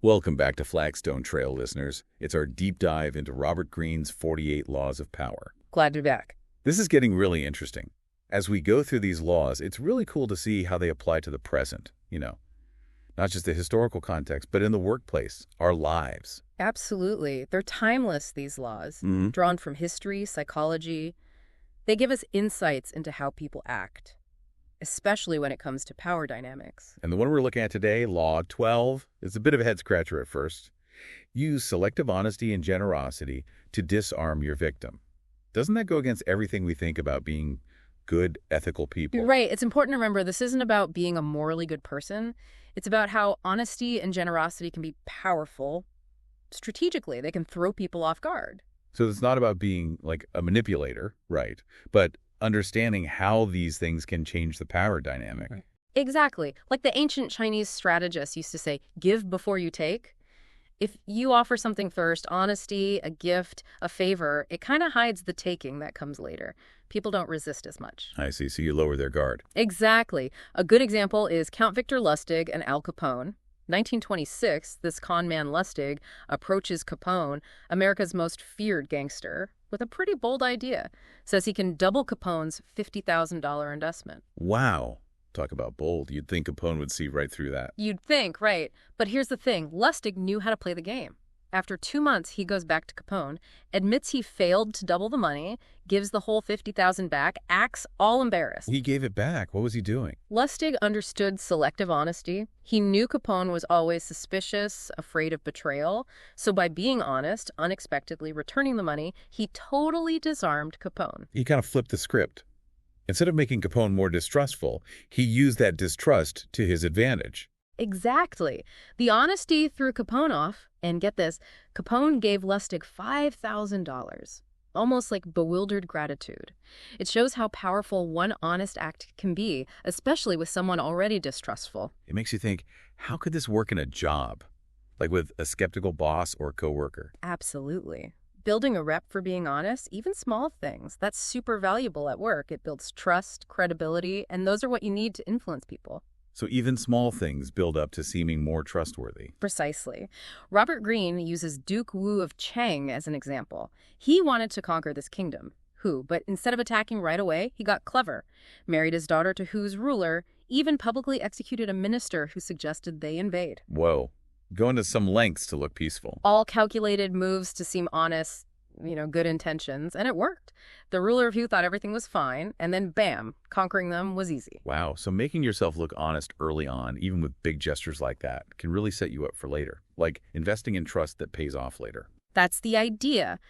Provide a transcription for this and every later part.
Welcome back to Flagstone Trail, listeners. It's our deep dive into Robert Greene's 48 Laws of Power. Glad to be back. This is getting really interesting. As we go through these laws, it's really cool to see how they apply to the present, not just the historical context, but in the workplace, our lives. Absolutely. They're timeless, these laws, Mm-hmm. drawn from history, psychology. They give us insights into how people act, especially when it comes to power dynamics. And the one we're looking at today, Law 12, is a bit of a head-scratcher at first. Use selective honesty and generosity to disarm your victim. Doesn't that go against everything we think about being good, ethical people? Right. It's important to remember this isn't about being a morally good person. It's about how honesty and generosity can be powerful strategically. They can throw people off guard. So it's not about being like a manipulator, right? But understanding how these things can change the power dynamic. Right. Exactly. Like the ancient Chinese strategists used to say, give before you take. If you offer something first, honesty, a gift, a favor, it kind of hides the taking that comes later. People don't resist as much. I see. So you lower their guard. Exactly. A good example is Count Victor Lustig and Al Capone. 1926, this con man Lustig approaches Capone, America's most feared gangster, with a pretty bold idea. Says he can double Capone's $50,000 investment. Wow. Talk about bold. You'd think Capone would see right through that. You'd think, right. But here's the thing. Lustig knew how to play the game. After 2 months, he goes back to Capone, admits he failed to double the money, gives the whole $50,000 back, acts all embarrassed. He gave it back. What was he doing? Lustig understood selective honesty. He knew Capone was always suspicious, afraid of betrayal. So by being honest, unexpectedly returning the money, he totally disarmed Capone. He kind of flipped the script. Instead of making Capone more distrustful, he used that distrust to his advantage. Exactly. The honesty threw Capone off, and get this, Capone gave Lustig $5,000, almost like bewildered gratitude. It shows how powerful one honest act can be, especially with someone already distrustful. It makes you think, how could this work in a job? Like with a skeptical boss or coworker? Absolutely. Building a rep for being honest, even small things, that's super valuable at work. It builds trust, credibility, and those are what you need to influence people. So even small things build up to seeming more trustworthy. Precisely. Robert Greene uses Duke Wu of Cheng as an example. He wanted to conquer this kingdom, Hu, but instead of attacking right away, he got clever, married his daughter to Hu's ruler, even publicly executed a minister who suggested they invade. Whoa. Going to some lengths to look peaceful. All calculated moves to seem honest, good intentions, and it worked. The ruler of Hu thought everything was fine, and then bam, conquering them was easy. Wow, so making yourself look honest early on, even with big gestures like that, can really set you up for later. Like investing in trust that pays off later. That's the idea.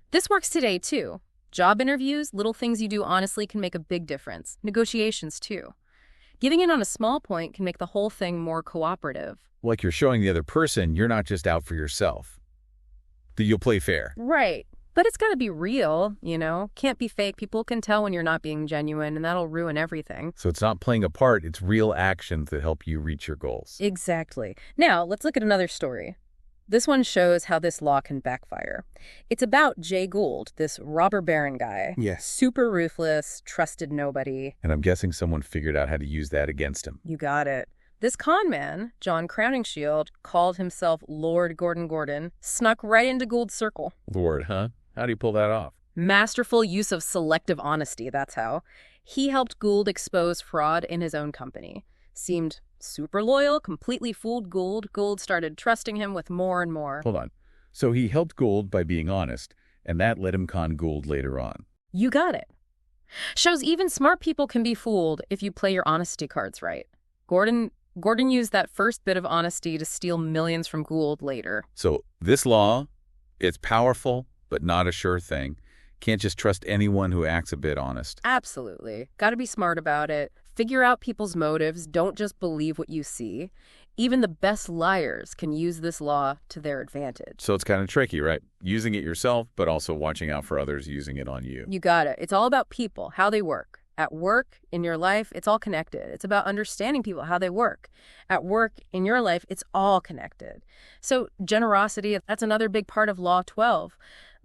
This works today, too. Job interviews, little things you do honestly can make a big difference. Negotiations, too. Giving in on a small point can make the whole thing more cooperative. Like you're showing the other person you're not just out for yourself. That you'll play fair. Right. But it's got to be real, Can't be fake. People can tell when you're not being genuine, and that'll ruin everything. So it's not playing a part, it's real actions that help you reach your goals. Exactly. Now, let's look at another story. This one shows how this law can backfire. It's about Jay Gould, this robber baron guy. Yes. Super ruthless, trusted nobody. And I'm guessing someone figured out how to use that against him. You got it. This con man, John Crowningshield, called himself Lord Gordon, snuck right into Gould's circle. Lord, huh? How do you pull that off? Masterful use of selective honesty, that's how. He helped Gould expose fraud in his own company. Seemed super loyal, completely fooled Gould. Gould started trusting him with more and more. Hold on. So he helped Gould by being honest, and that let him con Gould later on. You got it. Shows even smart people can be fooled if you play your honesty cards right. Gordon used that first bit of honesty to steal millions from Gould later. So this law, it's powerful, but not a sure thing. Can't just trust anyone who acts a bit honest. Absolutely. Got to be smart about it. Figure out people's motives. Don't just believe what you see. Even the best liars can use this law to their advantage. So it's kind of tricky, right? Using it yourself, but also watching out for others using it on you. You got it. It's all about people, how they work. At work, in your life, it's all connected. It's about understanding people, how they work. At work, in your life, it's all connected. So generosity, that's another big part of Law 12.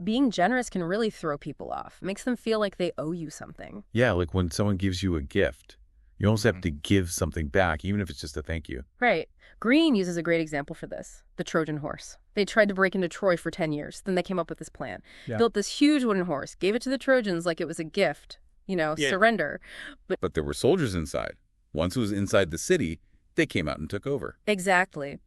Being generous can really throw people off. It makes them feel like they owe you something. Yeah, like when someone gives you a gift. You almost have to give something back, even if it's just a thank you. Right. Green uses a great example for this, the Trojan Horse. They tried to break into Troy for 10 years. Then they came up with this plan. Yeah. Built this huge wooden horse, gave it to the Trojans like it was a gift, surrender. But there were soldiers inside. Once it was inside the city, they came out and took over. Exactly.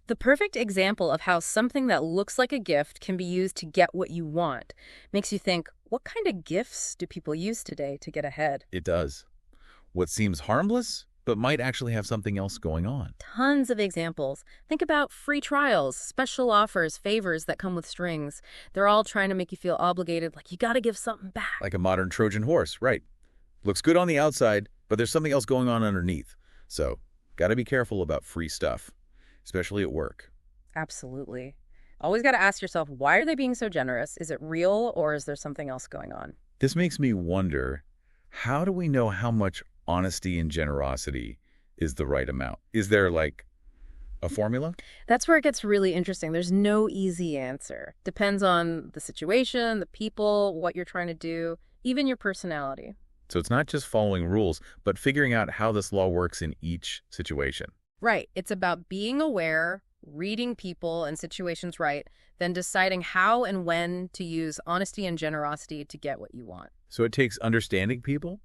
The perfect example of how something that looks like a gift can be used to get what you want makes you think, what kind of gifts do people use today to get ahead? It does. What seems harmless, but might actually have something else going on. Tons of examples. Think about free trials, special offers, favors that come with strings. They're all trying to make you feel obligated, like you got to give something back. Like a modern Trojan horse, right. Looks good on the outside, but there's something else going on underneath. So, got to be careful about free stuff, especially at work. Absolutely. Always got to ask yourself, why are they being so generous? Is it real or is there something else going on? This makes me wonder, how do we know how much honesty and generosity is the right amount? Is there like a formula? That's where it gets really interesting. There's no easy answer. Depends on the situation, the people, what you're trying to do, even your personality. So it's not just following rules, but figuring out how this law works in each situation. Right. It's about being aware, reading people and situations right, then deciding how and when to use honesty and generosity to get what you want. So it takes understanding people,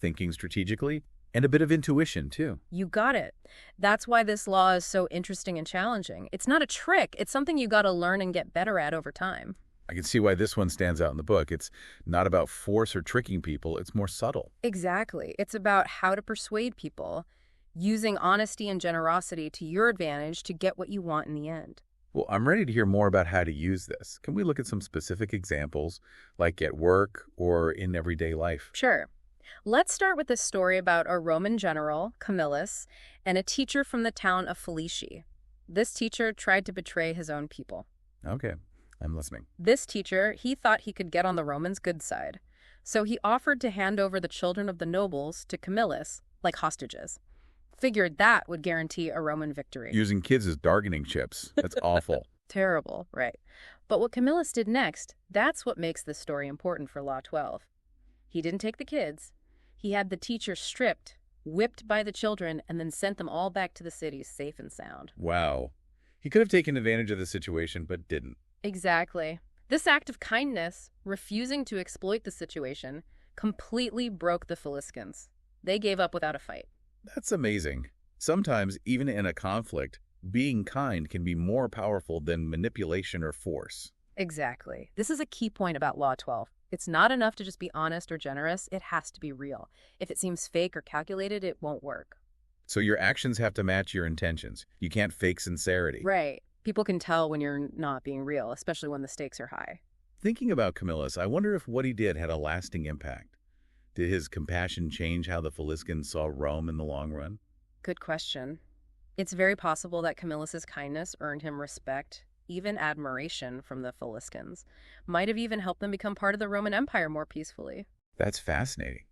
thinking strategically, and a bit of intuition, too. You got it. That's why this law is so interesting and challenging. It's not a trick. It's something you got to learn and get better at over time. I can see why this one stands out in the book. It's not about force or tricking people. It's more subtle. Exactly. It's about how to persuade people, using honesty and generosity to your advantage to get what you want in the end. Well, I'm ready to hear more about how to use this. Can we look at some specific examples, like at work or in everyday life? Sure. Let's start with this story about a Roman general, Camillus, and a teacher from the town of Felici. This teacher tried to betray his own people. Okay, I'm listening. This teacher, he thought he could get on the Romans' good side. So he offered to hand over the children of the nobles to Camillus, like hostages. Figured that would guarantee a Roman victory. Using kids as bargaining chips. That's awful. Terrible, right. But what Camillus did next, that's what makes this story important for Law 12. He didn't take the kids. He had the teacher stripped, whipped by the children, and then sent them all back to the city safe and sound. Wow. He could have taken advantage of the situation, but didn't. Exactly. This act of kindness, refusing to exploit the situation, completely broke the Faliscans. They gave up without a fight. That's amazing. Sometimes, even in a conflict, being kind can be more powerful than manipulation or force. Exactly. This is a key point about Law 12. It's not enough to just be honest or generous. It has to be real. If it seems fake or calculated, it won't work. So your actions have to match your intentions. You can't fake sincerity. Right. People can tell when you're not being real, especially when the stakes are high. Thinking about Camillus, I wonder if what he did had a lasting impact. Did his compassion change how the Faliscans saw Rome in the long run? Good question. It's very possible that Camillus's kindness earned him respect, even admiration from the Faliscans. Might have even helped them become part of the Roman Empire more peacefully. That's fascinating.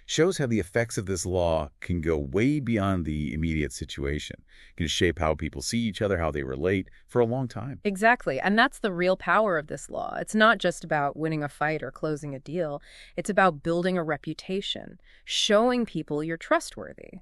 Shows how the effects of this law can go way beyond the immediate situation. It can shape how people see each other, how they relate, for a long time. Exactly. And that's the real power of this law. It's not just about winning a fight or closing a deal. It's about building a reputation, showing people you're trustworthy.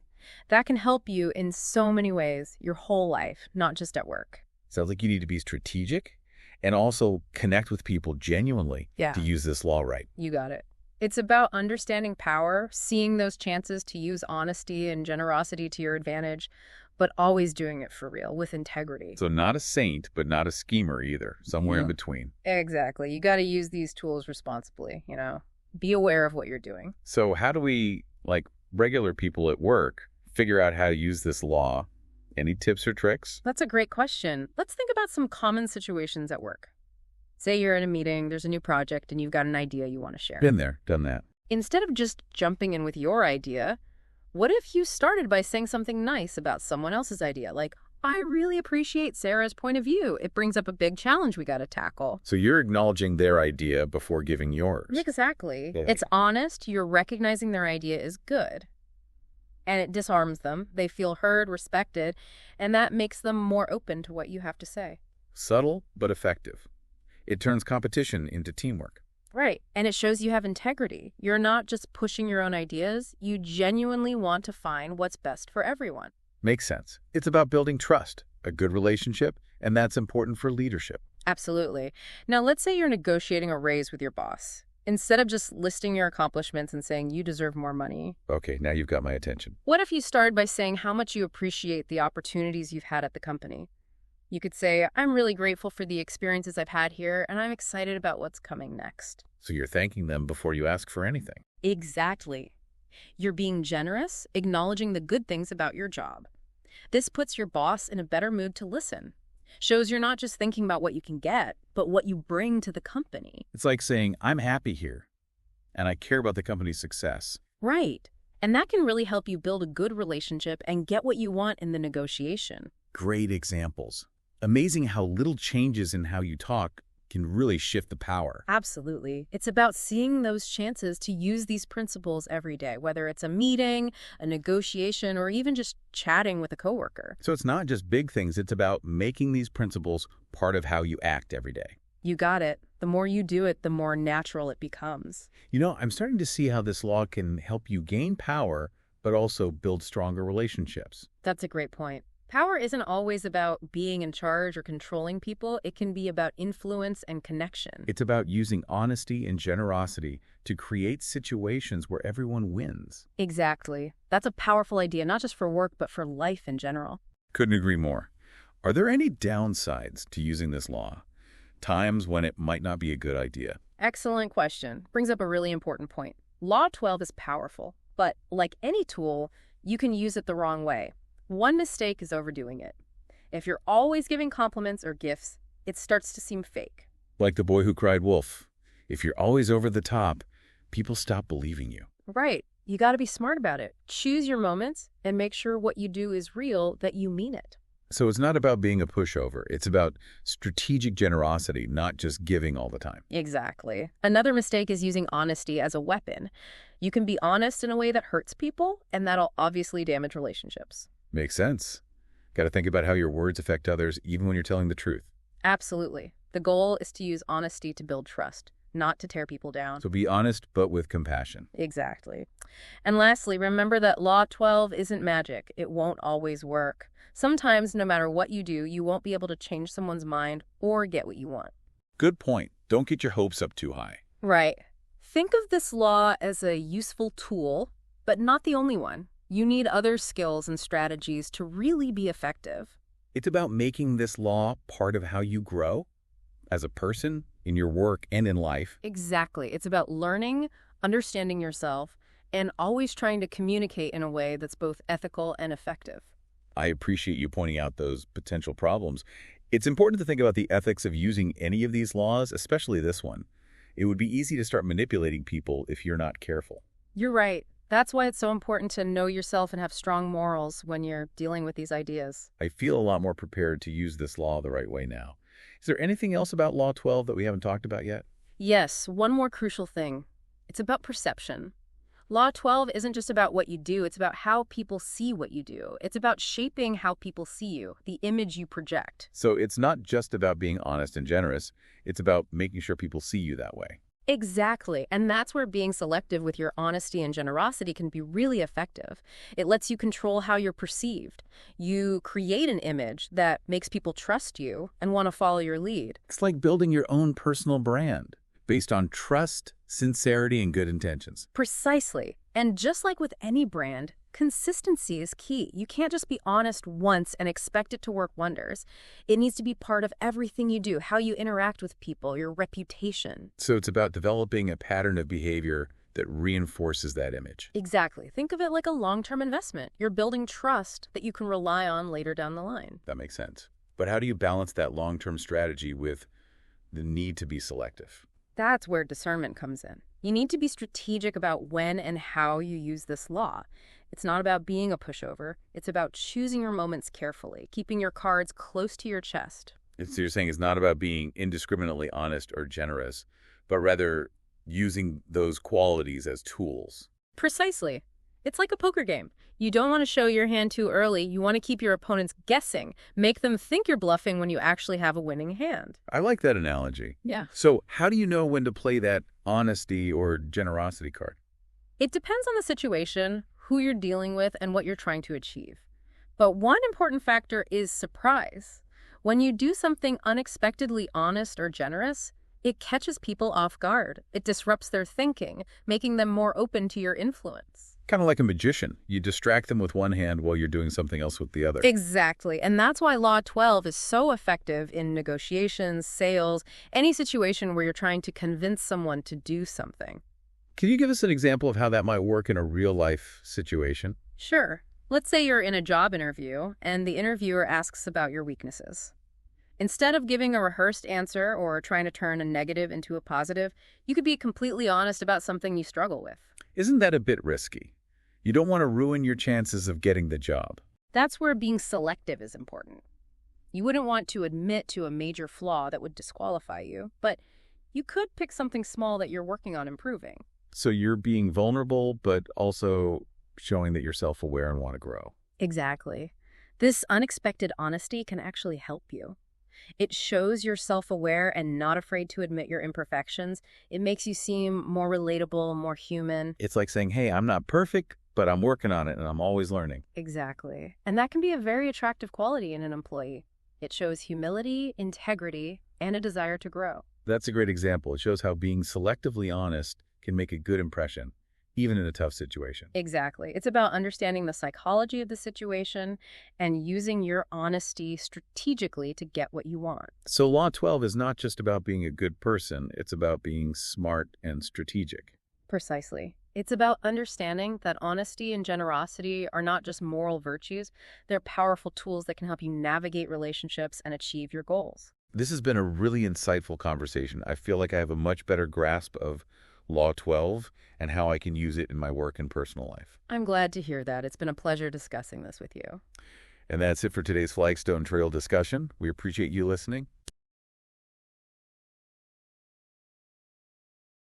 That can help you in so many ways, your whole life, not just at work. Sounds like you need to be strategic and also connect with people genuinely to use this law right. You got it. It's about understanding power, seeing those chances to use honesty and generosity to your advantage, but always doing it for real, with integrity. So not a saint, but not a schemer either, somewhere in between. Exactly. You got to use these tools responsibly, Be aware of what you're doing. So how do we, like regular people at work, figure out how to use this law? Any tips or tricks? That's a great question. Let's think about some common situations at work. Say you're in a meeting, there's a new project, and you've got an idea you want to share. Been there, done that. Instead of just jumping in with your idea, what if you started by saying something nice about someone else's idea? Like, I really appreciate Sarah's point of view. It brings up a big challenge we got to tackle. So you're acknowledging their idea before giving yours. Exactly. Yeah. It's honest. You're recognizing their idea is good. And it disarms them. They feel heard, respected, and that makes them more open to what you have to say. Subtle, but effective. It turns competition into teamwork. Right. And it shows you have integrity. You're not just pushing your own ideas. You genuinely want to find what's best for everyone. Makes sense. It's about building trust, a good relationship, and that's important for leadership. Absolutely. Now, let's say you're negotiating a raise with your boss. Instead of just listing your accomplishments and saying you deserve more money, Okay, now you've got my attention. what if you started by saying how much you appreciate the opportunities you've had at the company? You could say, I'm really grateful for the experiences I've had here, and I'm excited about what's coming next. So you're thanking them before you ask for anything. Exactly. You're being generous, acknowledging the good things about your job. This puts your boss in a better mood to listen. Shows you're not just thinking about what you can get, but what you bring to the company. It's like saying, I'm happy here, and I care about the company's success. Right. And that can really help you build a good relationship and get what you want in the negotiation. Great examples. Amazing how little changes in how you talk can really shift the power. Absolutely. It's about seeing those chances to use these principles every day, whether it's a meeting, a negotiation, or even just chatting with a coworker. So it's not just big things, it's about making these principles part of how you act every day. You got it. The more you do it, the more natural it becomes. You know, I'm starting to see how this law can help you gain power, but also build stronger relationships. That's a great point. Power isn't always about being in charge or controlling people. It can be about influence and connection. It's about using honesty and generosity to create situations where everyone wins. Exactly. That's a powerful idea, not just for work, but for life in general. Couldn't agree more. Are there any downsides to using this law? Times when it might not be a good idea? Excellent question. Brings up a really important point. Law 12 is powerful, but like any tool, you can use it the wrong way. One mistake is overdoing it. If you're always giving compliments or gifts, it starts to seem fake. Like the boy who cried wolf. If you're always over the top, people stop believing you. Right. You got to be smart about it. Choose your moments and make sure what you do is real, that you mean it. So it's not about being a pushover. It's about strategic generosity, not just giving all the time. Exactly. Another mistake is using honesty as a weapon. You can be honest in a way that hurts people, and that'll obviously damage relationships. Makes sense. Got to think about how your words affect others, even when you're telling the truth. Absolutely. The goal is to use honesty to build trust, not to tear people down. So be honest, but with compassion. Exactly. And lastly, remember that Law 12 isn't magic. It won't always work. Sometimes, no matter what you do, you won't be able to change someone's mind or get what you want. Good point. Don't get your hopes up too high. Right. Think of this law as a useful tool, but not the only one. You need other skills and strategies to really be effective. It's about making this law part of how you grow as a person, in your work, and in life. Exactly. It's about learning, understanding yourself, and always trying to communicate in a way that's both ethical and effective. I appreciate you pointing out those potential problems. It's important to think about the ethics of using any of these laws, especially this one. It would be easy to start manipulating people if you're not careful. You're right. That's why it's so important to know yourself and have strong morals when you're dealing with these ideas. I feel a lot more prepared to use this law the right way now. Is there anything else about Law 12 that we haven't talked about yet? Yes, one more crucial thing. It's about perception. Law 12 isn't just about what you do, it's about how people see what you do. It's about shaping how people see you, the image you project. So it's not just about being honest and generous, it's about making sure people see you that way. Exactly. And that's where being selective with your honesty and generosity can be really effective. It lets you control how you're perceived. You create an image that makes people trust you and want to follow your lead. It's like building your own personal brand based on trust, sincerity, and good intentions. Precisely. And just like with any brand, consistency is key. You can't just be honest once and expect it to work wonders. It needs to be part of everything you do, how you interact with people, your reputation. So it's about developing a pattern of behavior that reinforces that image. Exactly. Think of it like a long-term investment. You're building trust that you can rely on later down the line. That makes sense. But how do you balance that long-term strategy with the need to be selective? That's where discernment comes in. You need to be strategic about when and how you use this law. It's not about being a pushover. It's about choosing your moments carefully, keeping your cards close to your chest. So you're saying it's not about being indiscriminately honest or generous, but rather using those qualities as tools. Precisely. It's like a poker game. You don't want to show your hand too early. You want to keep your opponents guessing. Make them think you're bluffing when you actually have a winning hand. I like that analogy. Yeah. So how do you know when to play that honesty or generosity card? It depends on the situation, who you're dealing with, and what you're trying to achieve. But one important factor is surprise. When you do something unexpectedly honest or generous, it catches people off guard. It disrupts their thinking, making them more open to your influence. Kind of like a magician. You distract them with one hand while you're doing something else with the other. Exactly. And that's why Law 12 is so effective in negotiations, sales, any situation where you're trying to convince someone to do something. Can you give us an example of how that might work in a real-life situation? Sure. Let's say you're in a job interview and the interviewer asks about your weaknesses. Instead of giving a rehearsed answer or trying to turn a negative into a positive, you could be completely honest about something you struggle with. Isn't that a bit risky? You don't want to ruin your chances of getting the job. That's where being selective is important. You wouldn't want to admit to a major flaw that would disqualify you, but you could pick something small that you're working on improving. So you're being vulnerable, but also showing that you're self-aware and want to grow. Exactly. This unexpected honesty can actually help you. It shows you're self-aware and not afraid to admit your imperfections. It makes you seem more relatable, more human. It's like saying, hey, I'm not perfect, but I'm working on it and I'm always learning. Exactly. And that can be a very attractive quality in an employee. It shows humility, integrity, and a desire to grow. That's a great example. It shows how being selectively honest can make a good impression, even in a tough situation. Exactly. It's about understanding the psychology of the situation and using your honesty strategically to get what you want. So Law 12 is not just about being a good person, it's about being smart and strategic. Precisely. It's about understanding that honesty and generosity are not just moral virtues, they're powerful tools that can help you navigate relationships and achieve your goals. This has been a really insightful conversation. I feel like I have a much better grasp of Law 12 and how I can use it in my work and personal life. I'm glad to hear that. It's been a pleasure discussing this with you. And that's it for today's Flagstone Trail discussion. We appreciate you listening.